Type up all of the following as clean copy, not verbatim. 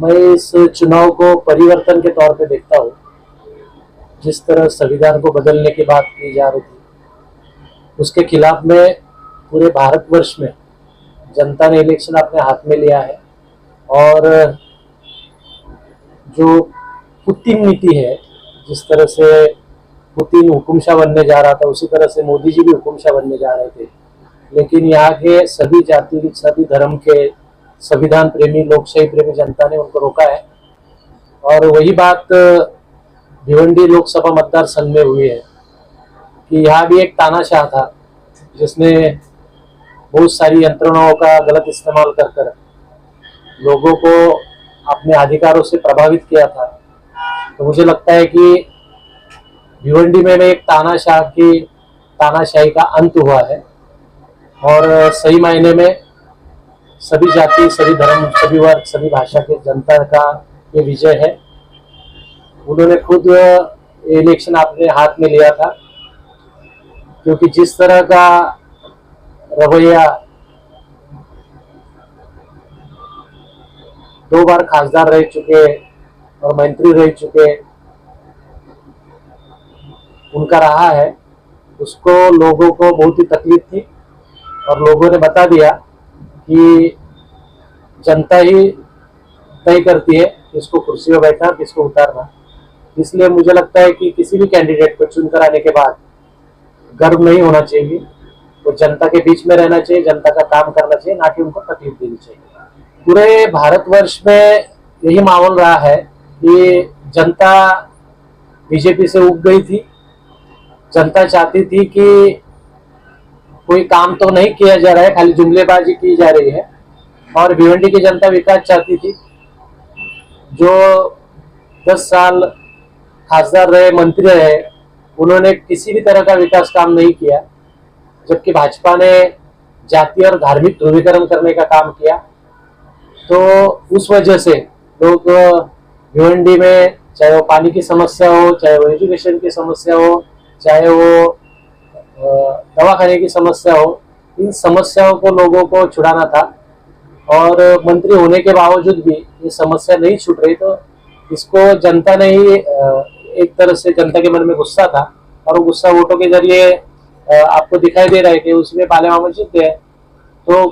मैं इस चुनाव को परिवर्तन के तौर पे देखता हूँ। जिस तरह संविधान को बदलने की बात की जा रही थी, उसके खिलाफ में पूरे भारतवर्ष में जनता ने इलेक्शन अपने हाथ में लिया है। और जो पुतिन नीति है, जिस तरह से पुतिन हुकुमशाह बनने जा रहा था, उसी तरह से मोदी जी भी हुकुमशाह बनने जा रहे थे। लेकिन यहाँ के सभी जाति, सभी धर्म के संविधान प्रेमी, लोकशाही प्रेमी जनता ने उनको रोका है। और वही बात भिवंडी लोकसभा मतदार संघ में हुई है कि यहाँ भी एक तानाशाह था जिसने बहुत सारी यंत्रणाओं का गलत इस्तेमाल कर कर लोगों को अपने अधिकारों से प्रभावित किया था। तो मुझे लगता है कि भिवंडी में एक तानाशाही का अंत हुआ है और सही मायने में सभी जाति, सभी धर्म, सभी वर्ग, सभी भाषा के जनता का ये विजय है। उन्होंने खुद इलेक्शन अपने हाथ में लिया था, क्योंकि जिस तरह का रवैया 2 बार खासदार रह चुके और मंत्री रह चुके उनका रहा है, उसको लोगों को बहुत ही तकलीफ थी। और लोगों ने बता दिया कि जनता ही तय करती है किसको कुर्सी पर बैठना, किसको उतारना। इसलिए मुझे लगता है कि किसी भी कैंडिडेट को चुनकर आने के बाद गर्व नहीं होना चाहिए, वो जनता के बीच में रहना चाहिए, जनता का काम करना चाहिए, ना कि उनको तकलीफ देनी चाहिए। पूरे भारतवर्ष में यही माहौल रहा है कि जनता बीजेपी से उब गई थी। जनता चाहती थी कि कोई काम तो नहीं किया जा रहा है, खाली जुमलेबाजी की जा रही है। और भिवंडी की जनता विकास चाहती थी। जो 10 साल खासदार रहे, मंत्री रहे, उन्होंने किसी भी तरह का विकास काम नहीं किया, जबकि भाजपा ने जाति और धार्मिक ध्रुवीकरण करने का काम किया। तो उस वजह से लोग भिवंडी में, चाहे वो पानी की समस्या हो, चाहे वो एजुकेशन की समस्या हो, चाहे वो दवाखाने की समस्या हो, इन समस्याओं को लोगों को छुड़ाना था। और मंत्री होने के बावजूद भी ये समस्या नहीं छूट रही, तो इसको जनता ने ही एक तरह से जनता के मन में गुस्सा था और वो गुस्सा वोटों के जरिए आपको दिखाई दे रहा है कि उसमें बाले मामा जीत गए। तो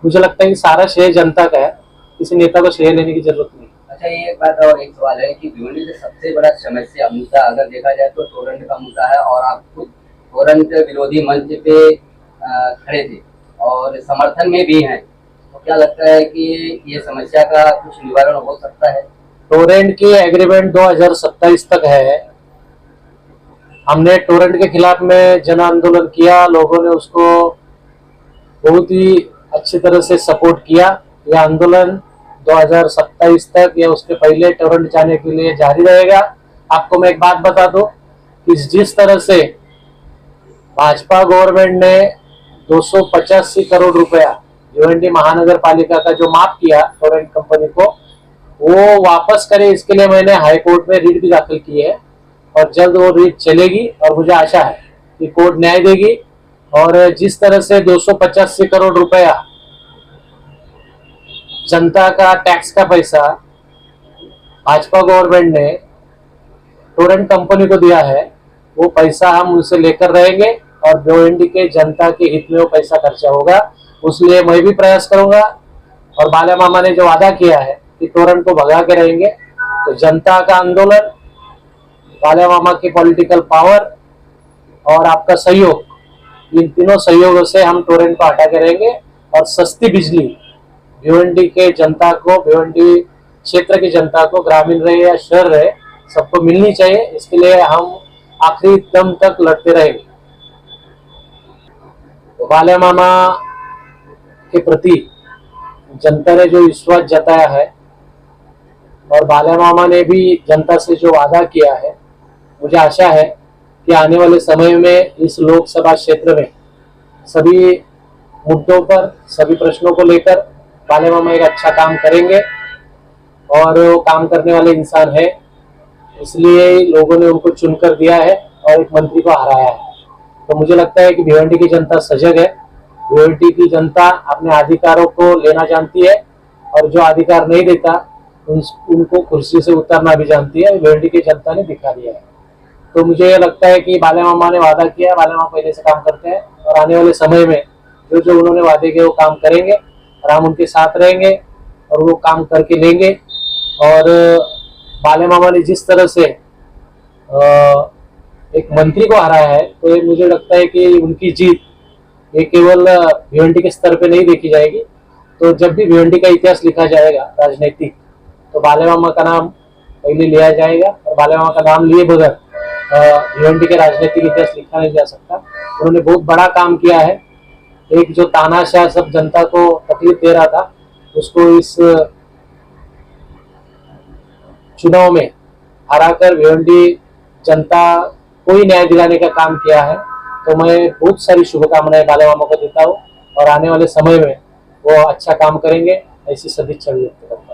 मुझे लगता है कि सारा श्रेय जनता का है, किसी नेता को श्रेय लेने की जरूरत नहीं। अच्छा, ये एक बात और एक सवाल है कि भिवंडी से सबसे बड़ा समस्या मुद्दा अगर देखा जाए तो टोरेंट का मुद्दा है, और आप खुद टोरेंट विरोधी मंच पे खड़े थे और समर्थन में भी हैं। तो क्या लगता है कि ये समस्या का कुछ निवारण हो सकता है? टोरेंट की एग्रीमेंट 2027 तक है। हमने टोरेंट के खिलाफ में जन आंदोलन किया, लोगों ने उसको बहुत ही अच्छी तरह से सपोर्ट किया। यह आंदोलन 2027 तक या उसके पहले टोरेंट जाने के लिए जारी रहेगा। आपको मैं एक बात बता दूं कि जिस तरह से भाजपा गवर्नमेंट ने 285 करोड़ रुपया भिवंडी महानगर पालिका का जो माफ किया टोरेंट कंपनी को, वो वापस करे, इसके लिए मैंने हाई कोर्ट में रिट भी दाखिल की है और जल्द वो रिट चलेगी। और मुझे आशा है कि कोर्ट न्याय देगी। और जिस तरह से 285 करोड़ रुपया जनता का टैक्स का पैसा भाजपा गवर्नमेंट ने टोरेंट कंपनी को दिया है, वो पैसा हम उनसे लेकर रहेंगे और भिवंडी के जनता के हित में वो पैसा खर्चा होगा। उसलिए मैं भी प्रयास करूंगा। और बाला मामा ने जो वादा किया है कि टोरेंट को भगा के रहेंगे, तो जनता का आंदोलन, बाला मामा की पॉलिटिकल पावर और आपका सहयोग, इन तीनों सहयोगों से हम टोरेंट को हटा के रहेंगे। और सस्ती बिजली भिवंडी के जनता को, भिवंडी क्षेत्र की जनता को, ग्रामीण रहे या शहर रहे, सबको मिलनी चाहिए। इसके लिए हम आखिरी दम तक लड़ते रहेंगे। तो बाला मामा के प्रति जनता ने जो विश्वास जताया है और बाला मामा ने भी जनता से जो वादा किया है, मुझे आशा है कि आने वाले समय में इस लोकसभा क्षेत्र में सभी मुद्दों पर, सभी प्रश्नों को लेकर बाला मामा एक अच्छा काम करेंगे। और वो काम करने वाले इंसान है, इसलिए लोगों ने उनको चुनकर दिया है और एक मंत्री को हराया है। तो मुझे लगता है कि भिवंडी की जनता सजग है। भिवंडी की जनता अपने अधिकारों को लेना जानती है और जो अधिकार नहीं देता उनको कुर्सी से उतरना भी जानती है, भिवंडी की जनता ने दिखा दिया है। तो मुझे ये लगता है कि बाले मामा ने वादा किया है, बाले मामा पहले से काम करते हैं और आने वाले समय में जो जो उन्होंने वादे किए वो काम करेंगे और हम उनके साथ रहेंगे और वो काम करके लेंगे। और बाले मामा ने जिस तरह से एक मंत्री को हराया है, तो ये मुझे लगता है कि उनकी जीत ये केवल भिवंडी के स्तर पे नहीं देखी जाएगी। तो जब भी भिवंडी का इतिहास लिखा जाएगा राजनीतिक, तो बाले मामा का नाम पहले लिया जाएगा और बाले मामा का नाम लिए बगैर भिवंडी के राजनीतिक इतिहास लिखा नहीं जा सकता। उन्होंने बहुत बड़ा काम किया है। एक जो तानाशाह सब जनता को तकलीफ दे रहा था, उसको इस चुनाव में हराकर भिवंडी जनता को ही न्याय दिलाने का काम किया है। तो मैं बहुत सारी शुभकामनाएं बाले मामा को देता हूँ और आने वाले समय में वो अच्छा काम करेंगे, ऐसी सदिच्छा व्यक्त करता हूँ।